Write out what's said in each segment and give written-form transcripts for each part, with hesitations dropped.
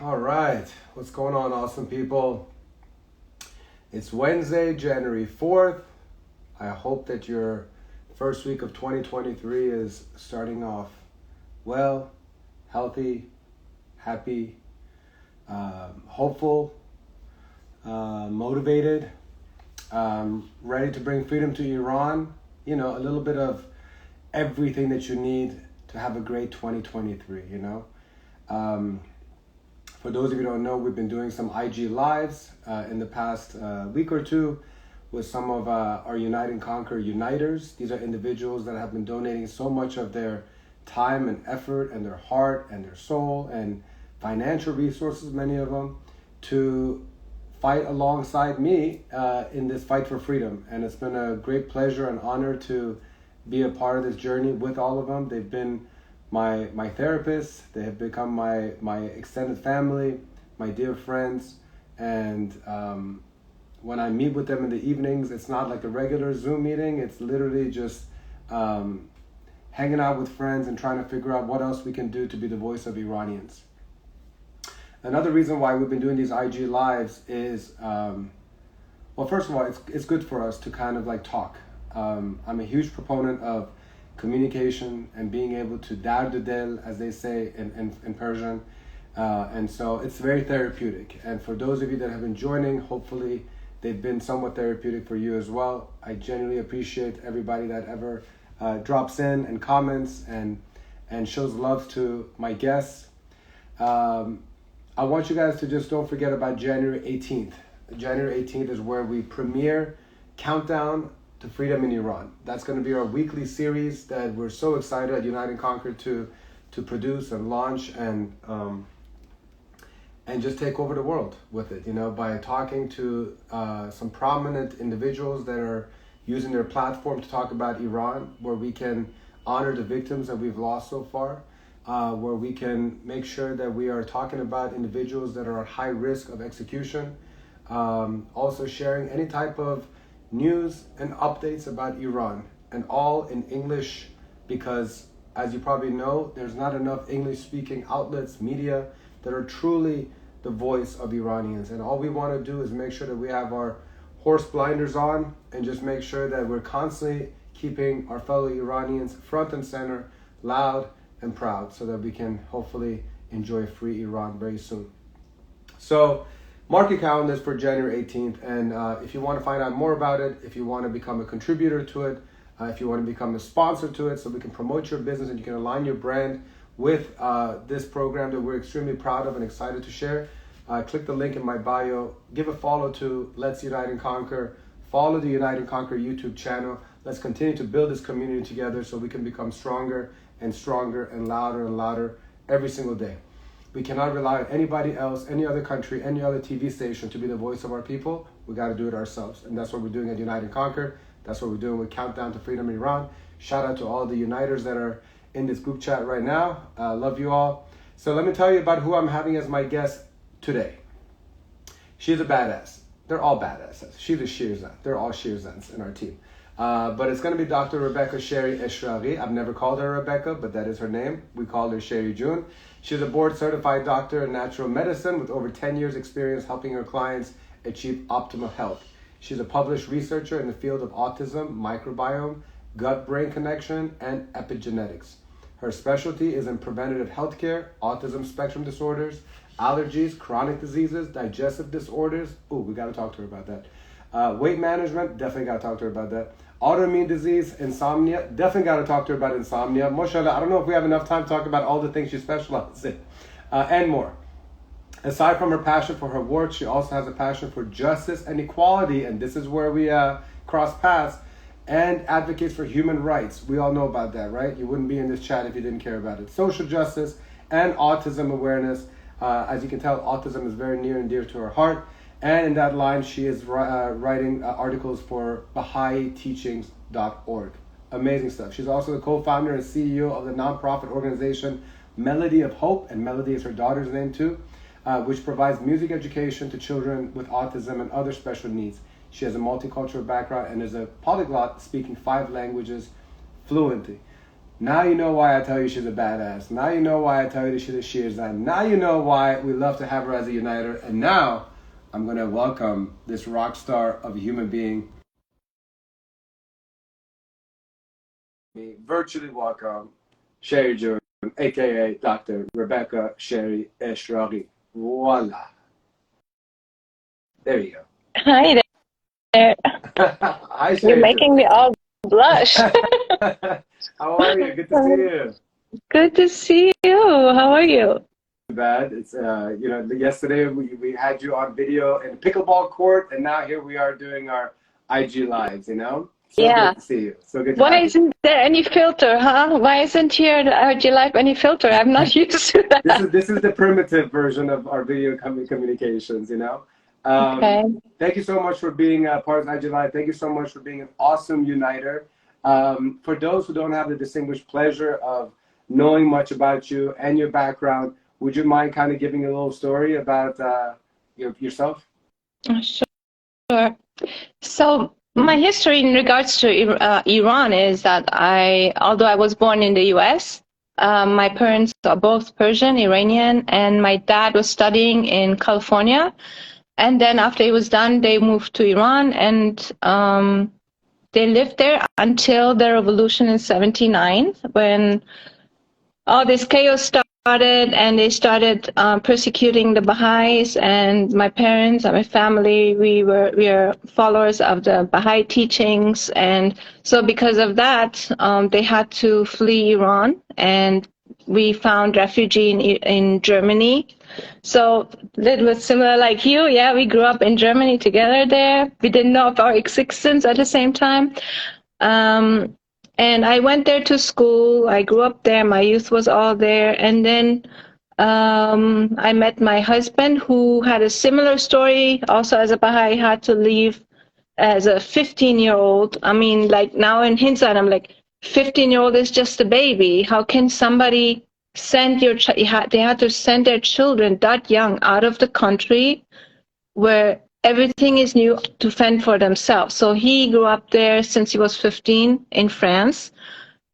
All right, what's going on, awesome people? It's Wednesday, January 4th. I hope that your first week of 2023 is starting off well, healthy, happy, hopeful, motivated, ready to bring freedom to Iran. You know, a little bit of everything that you need to have a great 2023, you know. For those of you who don't know, we've been doing some IG Lives in the past week or two with some of our Unite and Conquer Uniters. These are individuals that have been donating so much of their time and effort and their heart and their soul and financial resources, many of them, to fight alongside me in this fight for freedom. And it's been a great pleasure and honor to be a part of this journey with all of them. They've been my therapists, they have become my extended family, my dear friends, and when I meet with them in the evenings, it's not like a regular Zoom meeting, it's literally just hanging out with friends and trying to figure out what else we can do to be the voice of Iranians. Another reason why we've been doing these IG Lives is, well, first of all, it's good for us to kind of like talk. I'm a huge proponent of communication and being able to dar de del, as they say in Persian. And so it's very therapeutic. And for those of you that have been joining, hopefully they've been somewhat therapeutic for you as well. I genuinely appreciate everybody that ever drops in and comments and shows love to my guests. I want you guys to just don't forget about January 18th. January 18th is where we premiere Countdown to Freedom in Iran. That's going to be our weekly series that we're so excited at Unite and Conquer to produce and launch and just take over the world with it, you know, by talking to some prominent individuals that are using their platform to talk about Iran, where we can honor the victims that we've lost so far, where we can make sure that we are talking about individuals that are at high risk of execution, also sharing any type of news and updates about Iran, and all in English, because as you probably know, there's not enough English speaking outlets, media that are truly the voice of Iranians. And all we want to do is make sure that we have our horse blinders on and just make sure that we're constantly keeping our fellow Iranians front and center, loud and proud, so that we can hopefully enjoy free Iran very soon. So mark your calendars for January 18th, and if you want to find out more about it, if you want to become a contributor to it, if you want to become a sponsor to it so we can promote your business and you can align your brand with this program that we're extremely proud of and excited to share, click the link in my bio, give a follow to Let's Unite and Conquer, follow the Unite and Conquer YouTube channel. Let's continue to build this community together so we can become stronger and stronger and louder every single day. We cannot rely on anybody else, any other country, any other TV station to be the voice of our people. We got to do it ourselves. And that's what we're doing at Unite and Conquer. That's what we're doing with Countdown to Freedom in Iran. Shout out to all the Uniters that are in this group chat right now. Love you all. So let me tell you about who I'm having as my guest today. She's a badass. They're all badasses. She's a Shirzan. They're all Shirzans in our team. But it's going to be Dr. Rebecca Sherry Eshraghi. I've never called her Rebecca, but that is her name. We call her Sherry June. She's a board-certified doctor in natural medicine with over 10 years experience helping her clients achieve optimal health. She's a published researcher in the field of autism, microbiome, gut-brain connection, and epigenetics. Her specialty is in preventative healthcare, autism spectrum disorders, allergies, chronic diseases, digestive disorders. Ooh, we got to talk to her about that. Weight management, definitely got to talk to her about that. Autoimmune disease, insomnia, definitely got to talk to her about insomnia. Mashallah, I don't know if we have enough time to talk about all the things she specializes in, and more. Aside from her passion for her work, she also has a passion for justice and equality, and this is where we cross paths, and advocates for human rights. We all know about that, right? You wouldn't be in this chat if you didn't care about it. Social justice and autism awareness. As you can tell, autism is very near and dear to her heart. And in that line, she is writing articles for BahaiTeachings.org. Amazing stuff. She's also the co-founder and CEO of the nonprofit organization Melody of Hope, and Melody is her daughter's name too, which provides music education to children with autism and other special needs. She has a multicultural background and is a polyglot, speaking 5 languages fluently. Now you know why I tell you she's a badass. Now you know why I tell you she's a Shirzad. Now you know why we love to have her as a uniter. And now I'm going to welcome this rock star of a human being. Virtually welcome Sherry June, aka Dr. Rebecca Sherry Eshraghi. Voila. There you go. Hi there. Hi, Sherry. You're making me all blush. How are you? Good to see you. Good to see you. How are you? Bad. It's yesterday we had you on video in pickleball court, and now here we are doing our IG lives. So yeah. Good to see you. So good to Why have you. isn't there any filter, huh? Why isn't here the IG Live any filter? I'm not used to that. This is the primitive version of our video communications. Okay. Thank you so much for being part of IG Live. Thank you so much for being an awesome uniter. For those who don't have the distinguished pleasure of knowing much about you and your background, would you mind kind of giving a little story about yourself? Sure. So my history in regards to Iran is that although I was born in the U.S., my parents are both Persian, Iranian, and my dad was studying in California. And then after he was done, they moved to Iran, and they lived there until the revolution in '79, when all this chaos started, and they started persecuting the Baha'is. And my parents and my family, we are followers of the Baha'i teachings, and so because of that, they had to flee Iran, and we found refuge in Germany. So a little bit similar like you. Yeah, we grew up in Germany together there. We didn't know of our existence at the same time. And I went there to school. I grew up there. My youth was all there. And then I met my husband, who had a similar story. Also, as a Baha'i, had to leave as a 15-year-old. I mean, like now in hindsight, I'm like, 15-year-old is just a baby. How can somebody send your they had to send their children that young out of the country where everything is new, to fend for themselves? So he grew up there since he was 15 in France,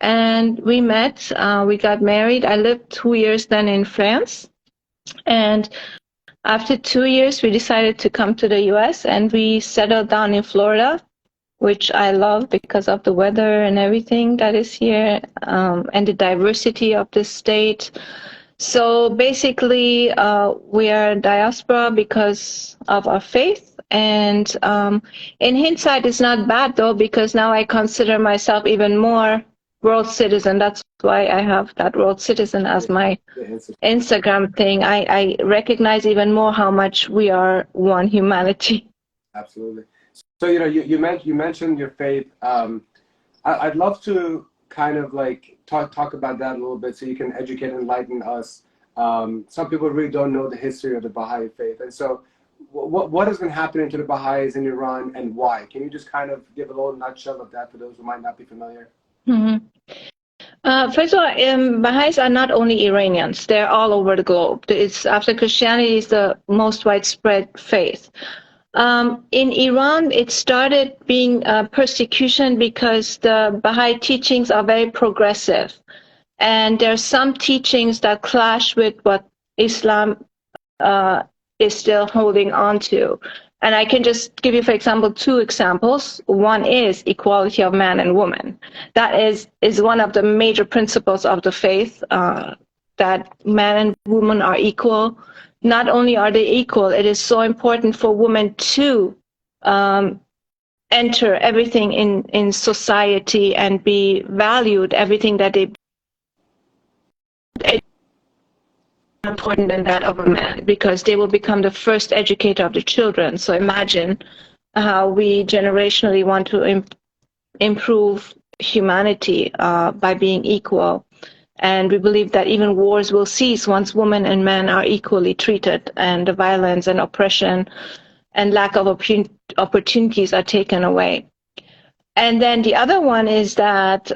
and we met. We got married. I lived 2 years then in France, and after 2 years we decided to come to the US, and we settled down in Florida, which I love because of the weather and everything that is here, and the diversity of the state. So basically, we are diaspora because of our faith. And in hindsight, it's not bad, though, because now I consider myself even more world citizen. That's why I have that world citizen as my Instagram thing. I recognize even more how much we are one humanity. Absolutely. So, you mentioned your faith. I'd love to kind of like talk about that a little bit, so you can educate and enlighten us. Some people really don't know the history of the Baha'i faith. And so what has been happening to the Baha'is in Iran, and why? Can you just kind of give a little nutshell of that for those who might not be familiar? Mm-hmm. First of all, Baha'is are not only Iranians. They're all over the globe. It's, after Christianity, is the most widespread faith. In Iran, it started being persecution because the Baha'i teachings are very progressive. And there are some teachings that clash with what Islam is still holding on to. And I can just give you, for example, 2 examples. One is equality of man and woman. That is one of the major principles of the faith, that man and woman are equal. Not only are they equal, it is so important for women to enter everything in society and be valued, everything that they important than that of a man, because they will become the first educator of the children. So imagine how we generationally want to improve humanity by being equal. And we believe that even wars will cease once women and men are equally treated, and the violence and oppression and lack of opportunities are taken away. And then the other one is that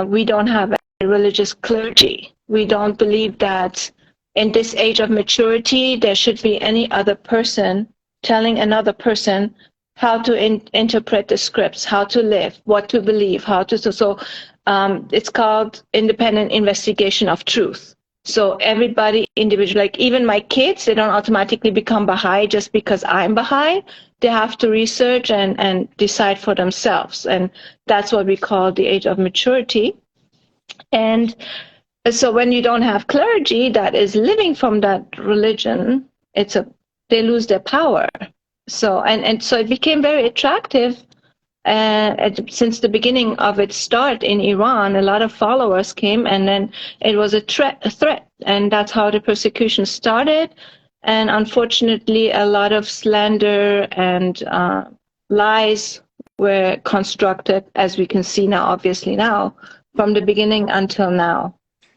we don't have a religious clergy. We don't believe that in this age of maturity, there should be any other person telling another person how to interpret the scripts, how to live, what to believe, how to it's called independent investigation of truth. So everybody individual, like even my kids, they don't automatically become Baha'i just because I'm Baha'i. They have to research and decide for themselves. And that's what we call the age of maturity. And so when you don't have clergy that is living from that religion, they lose their power. So and so it became very attractive. Since the beginning of its start in Iran, a lot of followers came, and then it was a threat, and that's how the persecution started. And unfortunately, a lot of slander and lies were constructed, as we can see now, obviously now, from the beginning until now.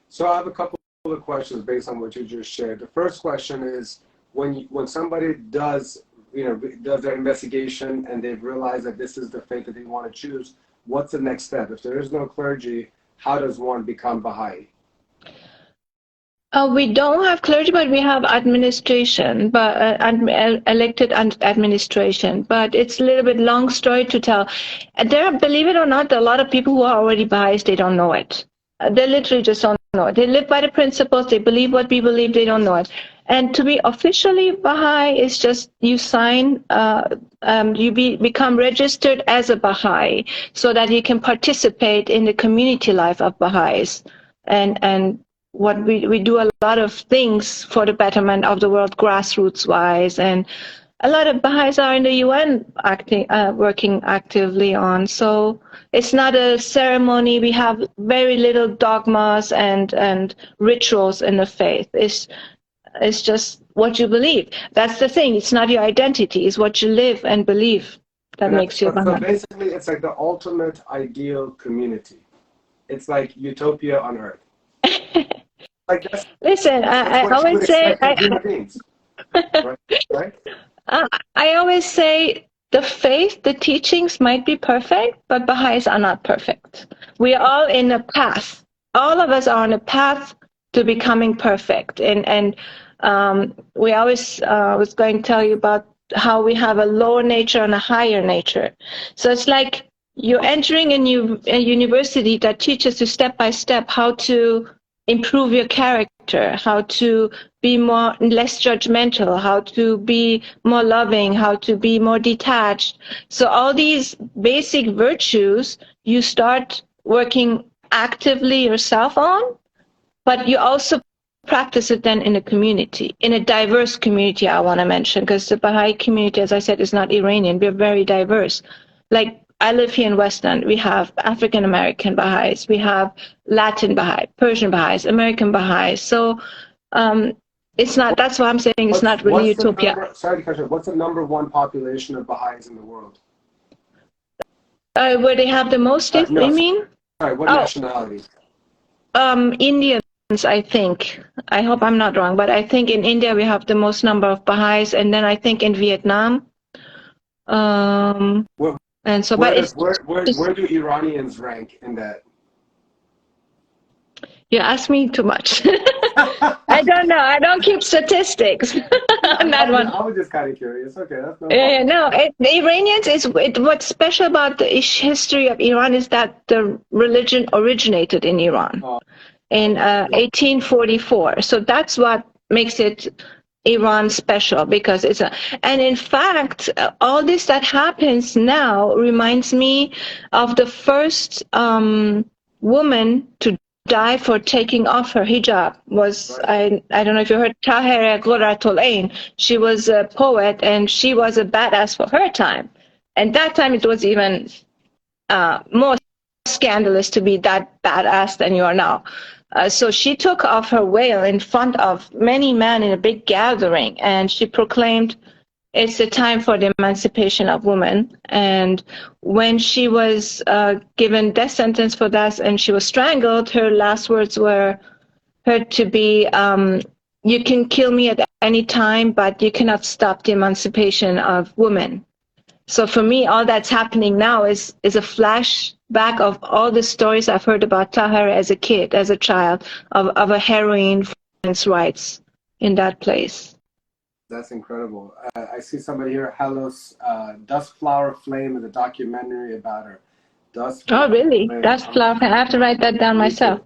So I have a couple of questions based on what you just shared. The first question is, when somebody does their investigation and they've realized that this is the faith that they want to choose, what's the next step? If there is no clergy, how does one become Baha'i? We don't have clergy, but we have administration, but elected administration. But it's a little bit long story to tell. Believe it or not, a lot of people who are already Baha'is, they don't know it. They literally just don't know it. They live by the principles. They believe what we believe. They don't know it. And to be officially Baha'i is just you sign, become registered as a Baha'i so that you can participate in the community life of Baha'is. And what we do a lot of things for the betterment of the world, grassroots wise, and a lot of Baha'is are in the UN working actively on. So it's not a ceremony. We have very little dogmas and rituals in the faith. It's just what you believe. That's the thing. It's not your identity. It's what you live and believe that makes you a Baha'i. So basically, it's like the ultimate ideal community. It's like utopia on earth. Listen, I always say, right? I always say the faith, the teachings might be perfect, but Baha'is are not perfect. We are all in a path. All of us are on a path to becoming perfect. And we always was going to tell you about how we have a lower nature and a higher nature. So it's like you're entering a university that teaches you step by step how to improve your character, how to be less judgmental, how to be more loving, how to be more detached. So all these basic virtues you start working actively yourself on, but you also practice it then in a community, in a diverse community, I want to mention, because the Baha'i community, as I said, is not Iranian. We're very diverse. Like, I live here in West End. We have African-American Baha'is. We have Latin Baha'i, Persian Baha'is, American Baha'is. So it's not, that's why I'm saying it's not really utopia. Sorry to cut you. What's the number one population of Baha'is in the world? Where they have the most, you mean? Sorry, what nationality? Indians, I think. I hope I'm not wrong, but I think in India we have the most number of Baha'is, and then I think in Vietnam. And so, where do Iranians rank in that? You ask me too much. I don't know. I don't keep statistics on that one. I was just kind of curious. Okay, that's no problem. No, the Iranians what's special about the history of Iran is that the religion originated in Iran in 1844. So that's what makes it Iran special, because and in fact, all this that happens now reminds me of the first woman to die for taking off her hijab. I don't know if you heard Tahir Ghuratul Ain. She was a poet and she was a badass for her time. And that time it was even more scandalous to be that badass than you are now. So she took off her veil in front of many men in a big gathering, and she proclaimed it's the time for the emancipation of women. And when she was given death sentence for that and she was strangled, her last words were heard to be, you can kill me at any time, but you cannot stop the emancipation of women. So for me, all that's happening now is a flashback of all the stories I've heard about Tahir as a kid, as a child, of a heroine for women's rights in that place. That's incredible. I see somebody here, Halos, Dust Flower Flame is a documentary about her. Dust Oh, Flower really? Flame. That's love. I have to write that down Me myself. too.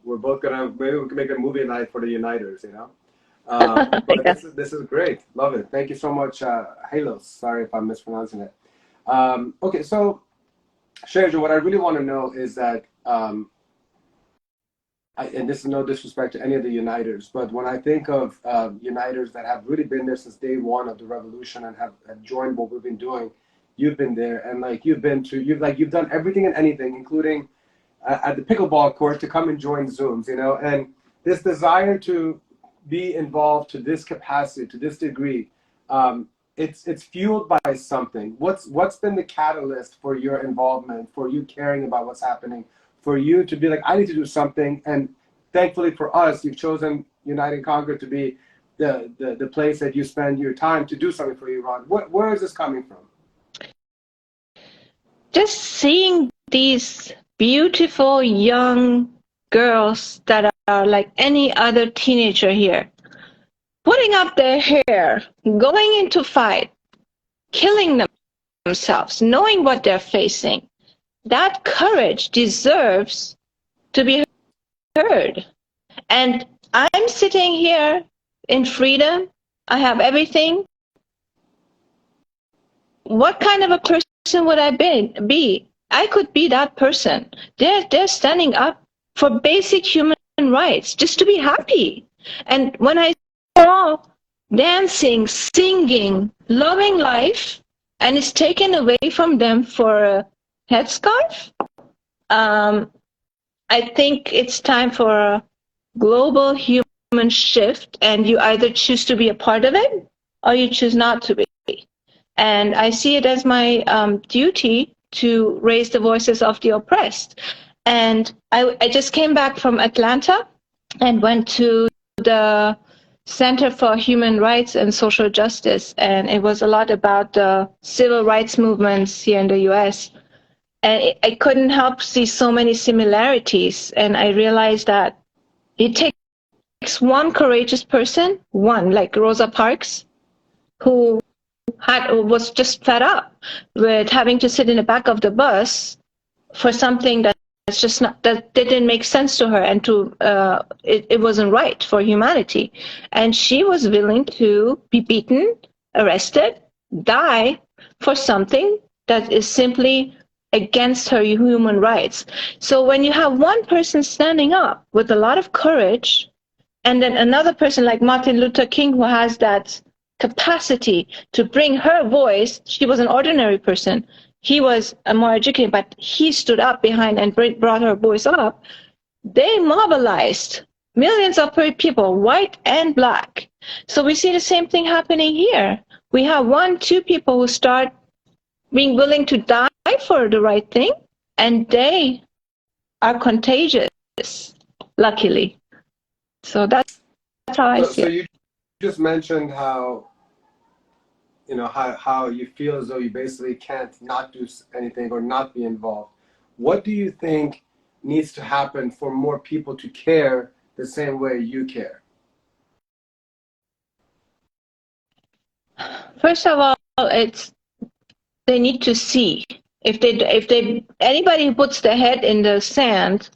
We're both gonna, maybe we can make a movie night for the Uniters, you know? But Yeah. this is great. Love it. Thank you so much, Halos. Sorry if I'm mispronouncing it. Okay, so Sherry, what I really want to know is that and this is no disrespect to any of the Uniters, but when I think of Uniters that have really been there since day one of the revolution and have joined what we've been doing, you've been there, and like you've done everything and anything, including at the pickleball court to come and join Zooms, you know, and this desire to be involved to this capacity, to this degree, it's fueled by something. What's been the catalyst for your involvement, for you caring about what's happening, for you to be like, I need to do something? And thankfully for us, you've chosen Unite and Conquer to be the place that you spend your time to do something for Iran. Where is this coming from? Just seeing these beautiful young girls that are like any other teenager here, putting up their hair, going into fight, killing themselves, knowing what they're facing. That courage deserves to be heard. And I'm sitting here in freedom. I have everything. What kind of a person would I be? I could be that person. They're standing up for basic human rights, just to be happy. And when I saw dancing, singing, loving life, and it's taken away from them for a headscarf, I think it's time for a global human shift, and you either choose to be a part of it or you choose not to be. And I see it as my duty to raise the voices of the oppressed. And I just came back from Atlanta and went to the Center for Human Rights and Social Justice. And it was a lot about the civil rights movements here in the US. And I couldn't help see so many similarities. And I realized that it takes one courageous person, one like Rosa Parks, who was just fed up with having to sit in the back of the bus for something that's just not, that didn't make sense to her, and to it wasn't right for humanity. And she was willing to be beaten, arrested, die for something that is simply against her human rights. So when you have one person standing up with a lot of courage, and then another person like Martin Luther King, who has that capacity to bring her voice. She was an ordinary person. He was a more educated, but he stood up behind and brought her voice up. They mobilized millions of people, white and black. So we see the same thing happening here. We have 1-2 people who start being willing to die for the right thing, and they are contagious, luckily. So that's how I see it. So you just mentioned how, you know, how you feel as though you basically can't not do anything or not be involved. What do you think needs to happen for more people to care the same way you care? First of all, it's they need to see. If anybody who puts their head in the sand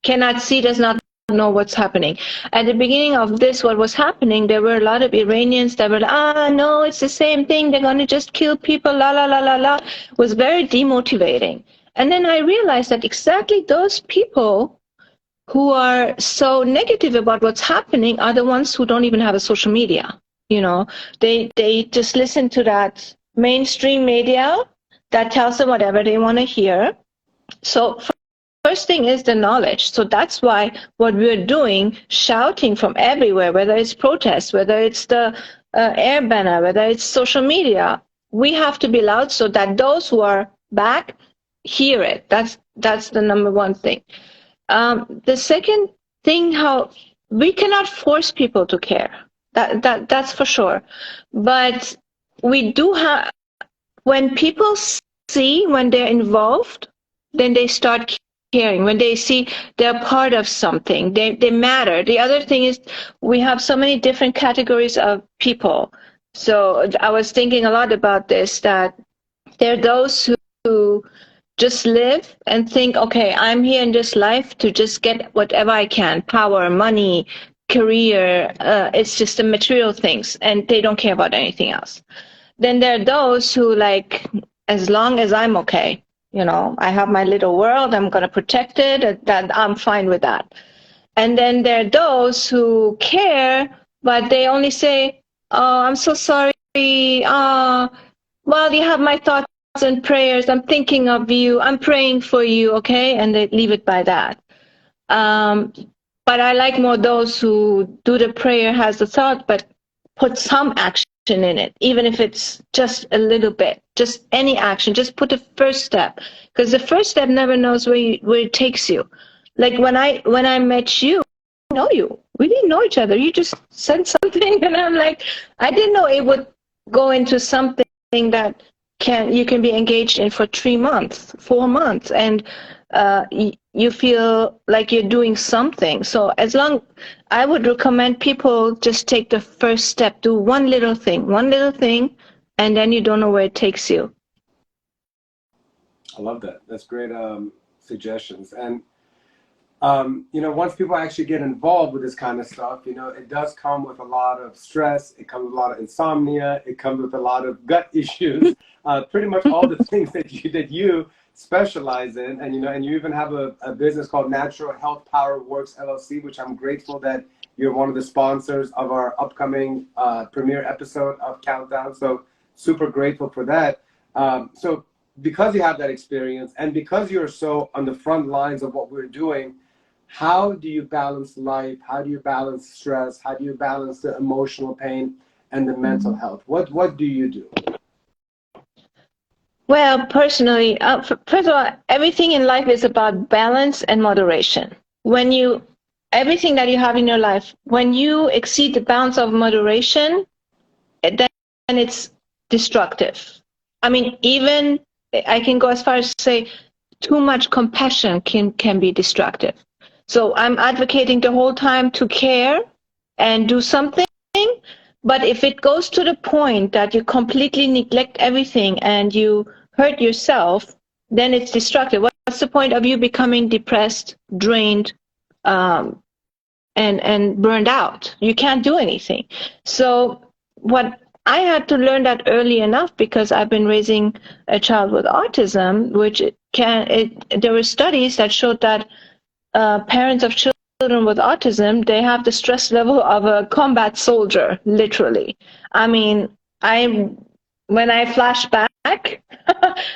cannot see, does not know what's happening. At the beginning of this, what was happening, there were a lot of Iranians that were like, no, it's the same thing, they're going to just kill people, la la la la la. It was very demotivating. And then I realized that exactly those people who are so negative about what's happening are the ones who don't even have a social media. You know, they just listen to that mainstream media that tells them whatever they want to hear. So first thing is the knowledge. So that's why what we're doing, shouting from everywhere, whether it's protests, whether it's the air banner, whether it's social media, we have to be loud so that those who are back hear it. That's the number one thing. The second thing, how we cannot force people to care. That's for sure. But we do when people see, when they're involved, then they start caring, when they see they're part of something, they matter. The other thing is we have so many different categories of people. So I was thinking a lot about this, that there are those who just live and think, okay, I'm here in this life to just get whatever I can, power, money, career. It's just the material things, and they don't care about anything else. Then there are those who like, as long as I'm okay, I have my little world, I'm going to protect it, that I'm fine with that. And then there are those who care, but they only say, oh, I'm so sorry. Well, you have my thoughts and prayers. I'm thinking of you. I'm praying for you. Okay. And they leave it by that. But I like more those who do the prayer, has the thought, but put some action in it, even if it's just a little bit, just any action, just put the first step, because the first step never knows where it takes you. Like when I met you, I didn't know you. We didn't know each other. You just said something, and I'm like, I didn't know it would go into something that you can be engaged in for 3 months, 4 months, and you feel like you're doing something. So I would recommend people just take the first step, do one little thing, and then you don't know where it takes you. I love that. That's great suggestions. And once people actually get involved with this kind of stuff, it does come with a lot of stress. It comes with a lot of insomnia. It comes with a lot of gut issues. Pretty much all the things that you specialize in, and you even have a business called Natural Health Power Works LLC, which I'm grateful that you're one of the sponsors of our upcoming premiere episode of Countdown. So super grateful for that. So because you have that experience, and because you're so on the front lines of what we're doing, how do you balance life? How do you balance stress? How do you balance the emotional pain and the mental health? What do you do? Well, personally, first of all, everything in life is about balance and moderation. Everything that you have in your life, when you exceed the bounds of moderation, then it's destructive. I mean, even I can go as far as to say too much compassion can be destructive. So I'm advocating the whole time to care and do something. But if it goes to the point that you completely neglect everything and you hurt yourself, then it's destructive. What's the point of you becoming depressed, drained, and burned out? You can't do anything. So what I had to learn that early enough, because I've been raising a child with autism, there were studies that showed that parents of children with autism, they have the stress level of a combat soldier, literally. I mean, when I flash back,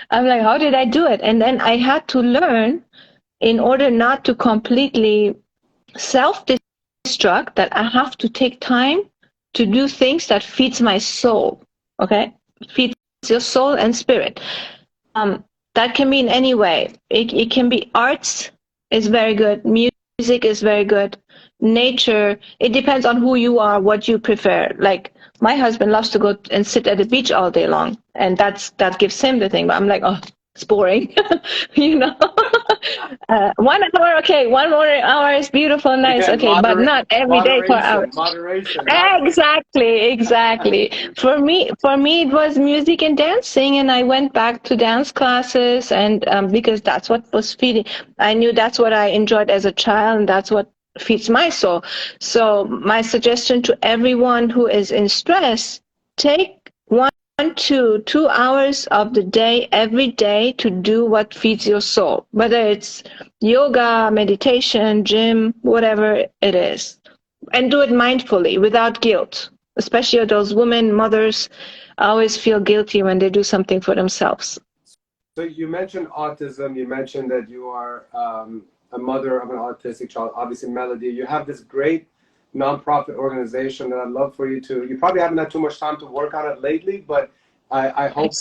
I'm like, how did I do it? And then I had to learn, in order not to completely self-destruct, that I have to take time to do things that feeds my soul, okay? Feeds your soul and spirit. That can be in any way. It can be arts is very good. Music is very good. Nature, it depends on who you are, what you prefer. Like my husband loves to go and sit at the beach all day long, and that gives him the thing. But I'm like, oh, it's boring, 1 hour, okay. 1 more hour is beautiful, nice, Again, okay, but not every day for hours. Moderation. Exactly. For me, it was music and dancing, and I went back to dance classes, and because that's what was feeding. I knew that's what I enjoyed as a child, and that's what feeds my soul. So my suggestion to everyone who is in stress: take 1 to 2 hours of the day every day to do what feeds your soul, whether it's yoga, meditation, gym, whatever it is. And do it mindfully, without guilt. Especially those women, mothers, always feel guilty when they do something for themselves. So you mentioned autism. You mentioned that you are a mother of an autistic child, obviously Melody. You have this great nonprofit organization that I'd love for you to, you probably haven't had too much time to work on it lately, but I hope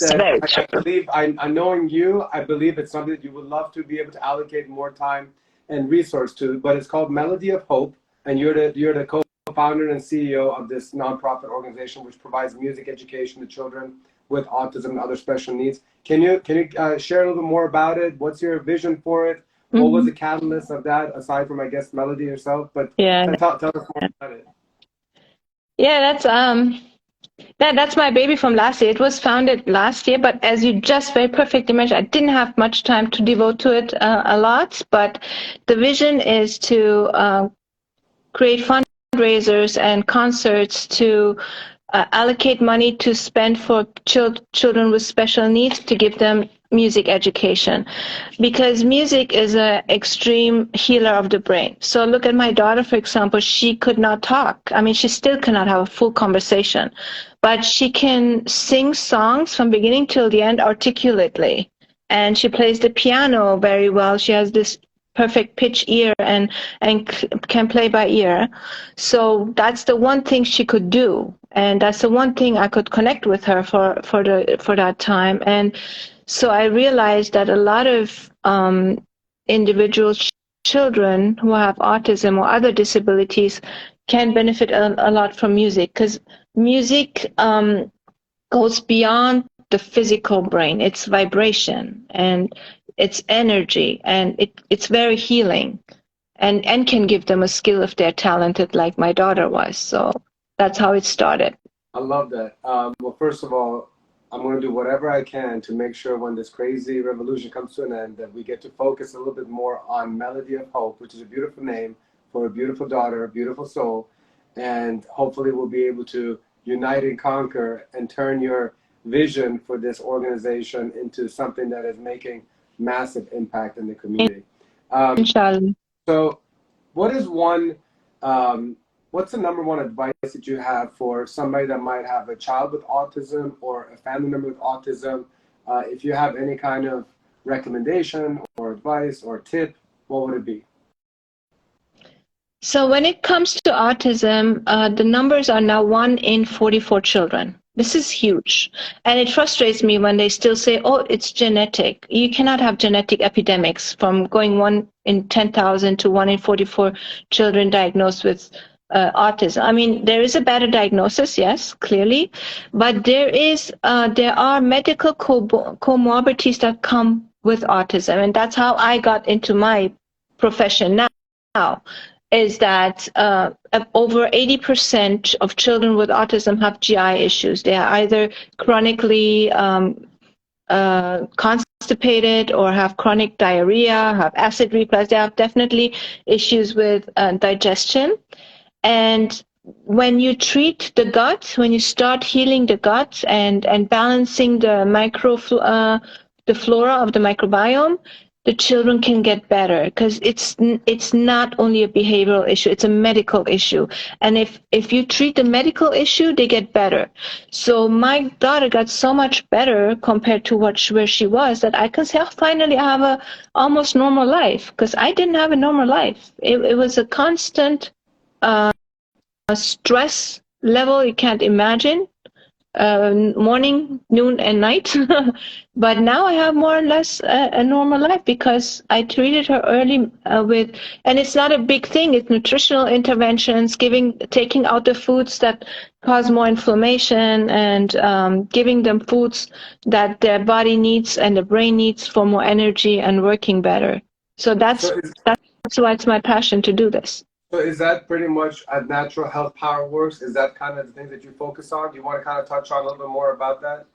knowing you, I believe it's something that you would love to be able to allocate more time and resource to, but it's called Melody of Hope, and you're the co-founder and CEO of this nonprofit organization, which provides music education to children with autism and other special needs. Can you share a little bit more about it? What's your vision for it? What was Hmm. the catalyst of that, aside from, I guess, Melody herself? But Yeah. tell us more about it. Yeah, that's my baby from last year. It was founded last year, but as you just very perfectly mentioned, I didn't have much time to devote to it a lot. But the vision is to create fundraisers and concerts to allocate money to spend for children with special needs to give them music education, because music is an extreme healer of the brain. So look at my daughter, for example. She could not talk. I mean, she still cannot have a full conversation, but she can sing songs from beginning till the end articulately, and she plays the piano very well. She has this perfect pitch ear and can play by ear. So that's the one thing she could do, and that's the one thing I could connect with her for that time. And so I realized that a lot of individual children who have autism or other disabilities can benefit a lot from music, because music goes beyond the physical brain. It's vibration and it's energy, and it's very healing, and can give them a skill if they're talented like my daughter was. So that's how it started. I love that. Well, first of all, I'm going to do whatever I can to make sure when this crazy revolution comes to an end that we get to focus a little bit more on Melody of Hope, which is a beautiful name for a beautiful daughter, a beautiful soul, and hopefully we'll be able to unite and conquer and turn your vision for this organization into something that is making massive impact in the community. Um, Inshallah. so, what is one what's the number one advice that you have for somebody that might have a child with autism or a family member with autism? If you have any kind of recommendation or advice or tip, what would it be? So when it comes to autism, the numbers are now 1 in 44 children. This is huge. And it frustrates me when they still say, oh, it's genetic. You cannot have genetic epidemics from going 1 in 10,000 to 1 in 44 children diagnosed with autism. I mean, there is a better diagnosis, yes, clearly, but there are medical comorbidities that come with autism, and that's how I got into my profession now. Is that over 80% of children with autism have GI issues. They are either chronically constipated or have chronic diarrhea, have acid reflux. They have definitely issues with digestion. And when you treat the gut, when you start healing the gut and balancing the flora of the microbiome, the children can get better, because it's not only a behavioral issue, it's a medical issue. And if you treat the medical issue, they get better. So my daughter got so much better compared to where she was, that I can say, oh, finally I have a almost normal life, because I didn't have a normal life. It was a constant stress level you can't imagine, morning, noon, and night. But now I have more or less a normal life, because I treated her early and it's not a big thing. It's nutritional interventions, taking out the foods that cause more inflammation, and giving them foods that their body needs and the brain needs for more energy and working better. So So that's why it's my passion to do this. so is that pretty much as Natural Health Power works? Is that kind of the thing that you focus on? Do you want to kind of touch on a little bit more about that?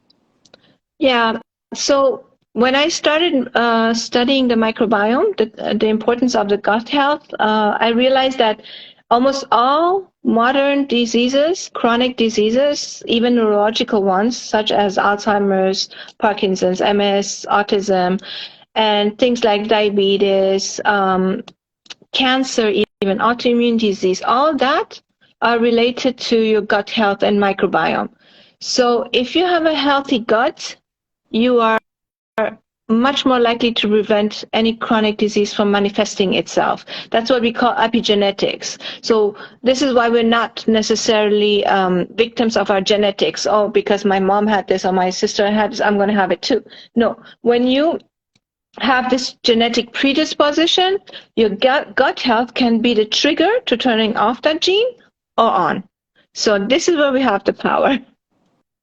Yeah. So when I started studying the microbiome, the importance of the gut health, I realized that almost all modern diseases, chronic diseases, even neurological ones, such as Alzheimer's, Parkinson's, MS, autism, and things like diabetes, cancer, even autoimmune disease, all that are related to your gut health and microbiome. So if you have a healthy gut, you are much more likely to prevent any chronic disease from manifesting itself. That's what we call epigenetics. So this is why we're not necessarily victims of our genetics. Oh, because my mom had this or my sister had this, I'm going to have it too. No, when you have this genetic predisposition, your gut health can be the trigger to turning off that gene or on. So this is where we have the power.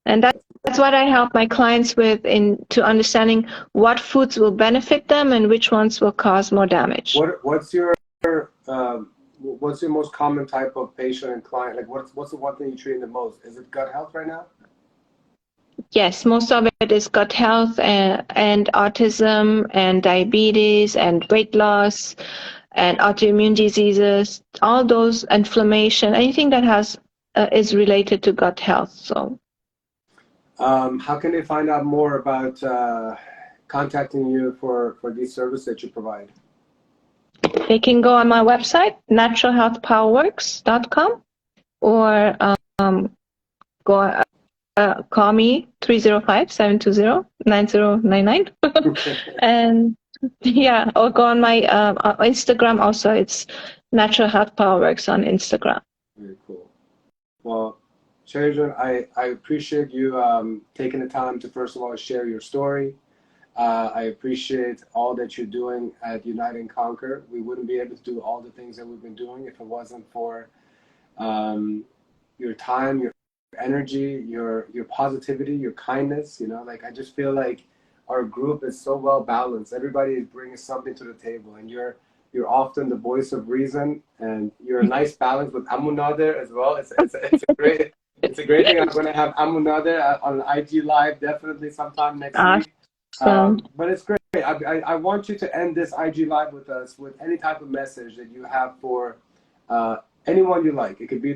And that's what I help my clients with, to understanding what foods will benefit them and which ones will cause more damage. What's your most common type of patient and client? Like what's the one thing you're treating the most? Is it gut health right now? Yes, most of it is gut health and autism and diabetes and weight loss and autoimmune diseases, all those, inflammation, anything that has is related to gut health. So how can they find out more about contacting you for these services that you provide? they can go on my website, naturalhealthpowerworks.com, or go call me 305-720-9099. And yeah, or go on my Instagram also. It's Natural Health Powerworks on Instagram. Very cool. Well, Sherry, I appreciate you taking the time to, first of all, share your story. I appreciate all that you're doing at Unite and Conquer. We wouldn't be able to do all the things that we've been doing if it wasn't for your time, your energy, your positivity, your kindness. You know, like I just feel like our group is so well balanced. Everybody is bringing something to the table, and you're often the voice of reason, and you're a nice balance with Amunader as well. It's a great thing. I'm going to have Amunader on IG Live definitely sometime next week. But it's great. I want you to end this IG Live with us with any type of message that you have for anyone you like. It could be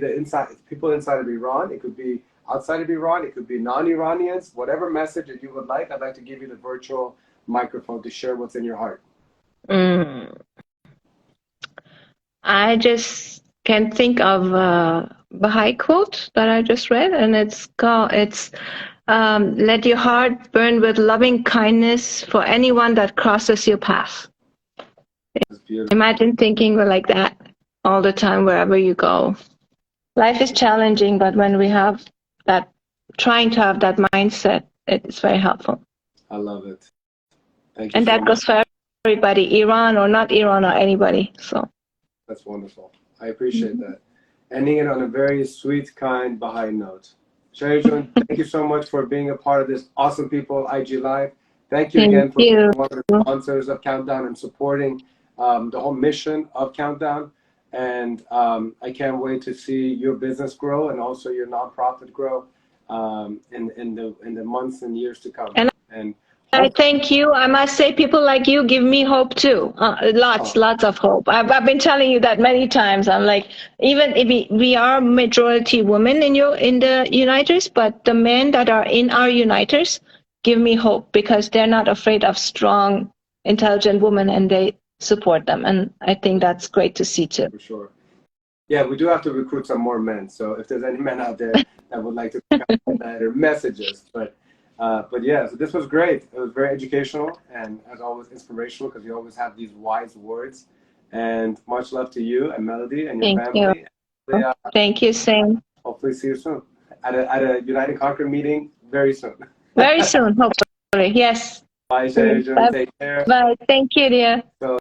people inside of Iran. It could be outside of Iran. It could be non-Iranians. Whatever message that you would like, I'd like to give you the virtual microphone to share what's in your heart. I just can think of a Bahai quote that I just read, and it's let your heart burn with loving kindness for anyone that crosses your path. Imagine thinking like that all the time wherever you go. Life is challenging, but when we have that, trying to have that mindset, it's very helpful. I love it. Thank you. And that goes for everybody, Iran or not Iran or anybody. So that's wonderful. I appreciate that. Ending it on a very sweet, kind Bahai note. Sherry, thank you so much for being a part of this Awesome People IG Live. Thank you again for being one of the sponsors of Countdown and supporting the whole mission of Countdown. And I can't wait to see your business grow and also your nonprofit grow in the months and years to come. And I thank you. I must say, people like you give me hope too. Lots of hope. I've been telling you that many times. I'm like, even if we are majority women in the Uniters, but the men that are in our Uniters give me hope because they're not afraid of strong, intelligent women, and they support them. And I think that's great to see too. For sure. Yeah, we do have to recruit some more men. So if there's any men out there that would like to that or message us, but yeah, so this was great. It was very educational and as always inspirational because you always have these wise words. And much love to you and Melody and your family. Thank you, Sam. Hopefully see you soon at a Unite and Conquer meeting very soon. Very soon, hopefully. Yes. Bye, Sherry. Take care. Bye. Thank you, dear. So,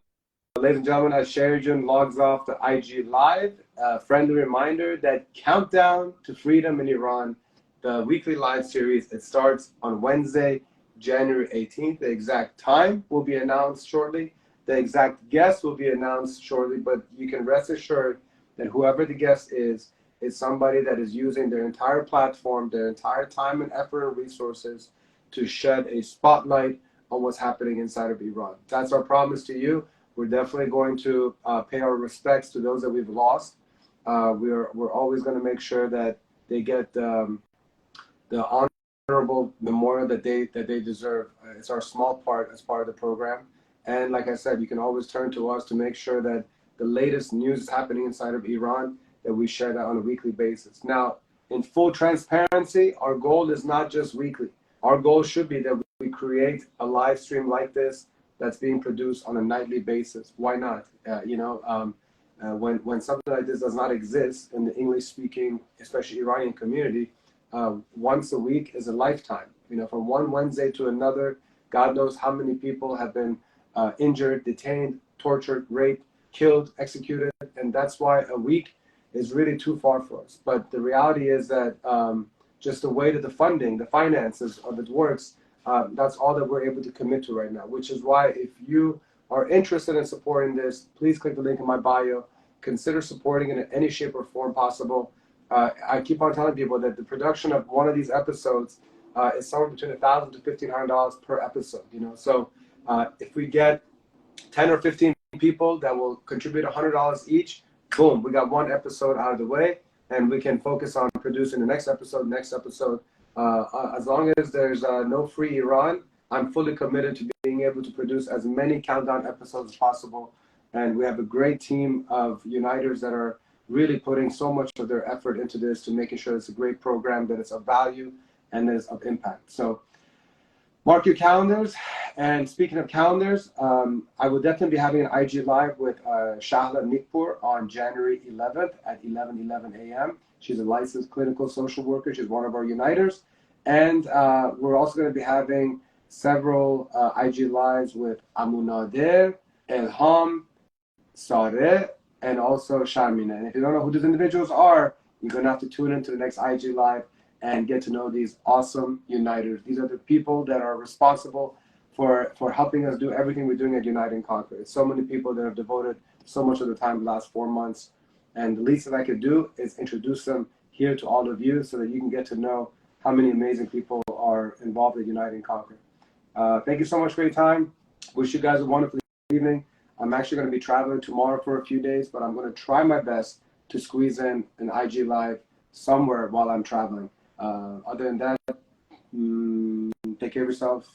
ladies and gentlemen, as Sherry logs off the IG Live, a friendly reminder that Countdown to Freedom in Iran, the weekly live series, it starts on Wednesday, January 18th. The exact time will be announced shortly. The exact guest will be announced shortly, but you can rest assured that whoever the guest is somebody that is using their entire platform, their entire time and effort and resources to shed a spotlight on what's happening inside of Iran. That's our promise to you. We're definitely going to pay our respects to those that we've lost. We're always going to make sure that they get the honorable memorial that they deserve. It's our small part as part of the program. And like I said, you can always turn to us to make sure that the latest news is happening inside of Iran, that we share that on a weekly basis. Now, in full transparency, our goal is not just weekly. Our goal should be that we create a live stream like this that's being produced on a nightly basis. Why not? When something like this does not exist in the English-speaking, especially Iranian community, once a week is a lifetime. You know, from one Wednesday to another, God knows how many people have been injured, detained, tortured, raped, killed, executed, and that's why a week is really too far for us. But the reality is that just the way that the funding, the finances of it works, that's all that we're able to commit to right now, which is why if you are interested in supporting this, please click the link in my bio. Consider supporting it in any shape or form possible. I keep on telling people that the production of one of these episodes is somewhere between $1,000 to $1,500 per episode. So if we get 10 or 15 people that will contribute $100 each, boom, we got one episode out of the way, and we can focus on producing the next episode. As long as there's no free Iran, I'm fully committed to being able to produce as many countdown episodes as possible. And we have a great team of uniters that are really putting so much of their effort into this, to making sure it's a great program, that it's of value and that it's of impact. So mark your calendars. And speaking of calendars, I will definitely be having an IG Live with Shahla Nikpur on January 11th at 11:11 a.m. She's a licensed clinical social worker. She's one of our uniters. And we're also going to be having several IG Lives with Amunader, Elham, Sareh, and also Sharmina. And if you don't know who these individuals are, you're going to have to tune into the next IG Live and get to know these awesome uniters. These are the people that are responsible for helping us do everything we're doing at Unite and Conquer. It's so many people that have devoted so much of the time the last 4 months. And the least that I could do is introduce them here to all of you so that you can get to know how many amazing people are involved at Unite and Conquer. Thank you so much for your time. Wish you guys a wonderful evening. I'm actually going to be traveling tomorrow for a few days, but I'm going to try my best to squeeze in an IG Live somewhere while I'm traveling. Other than that, take care of yourself.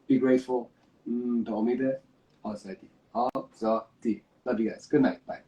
Be grateful. Love you guys. Good night. Bye.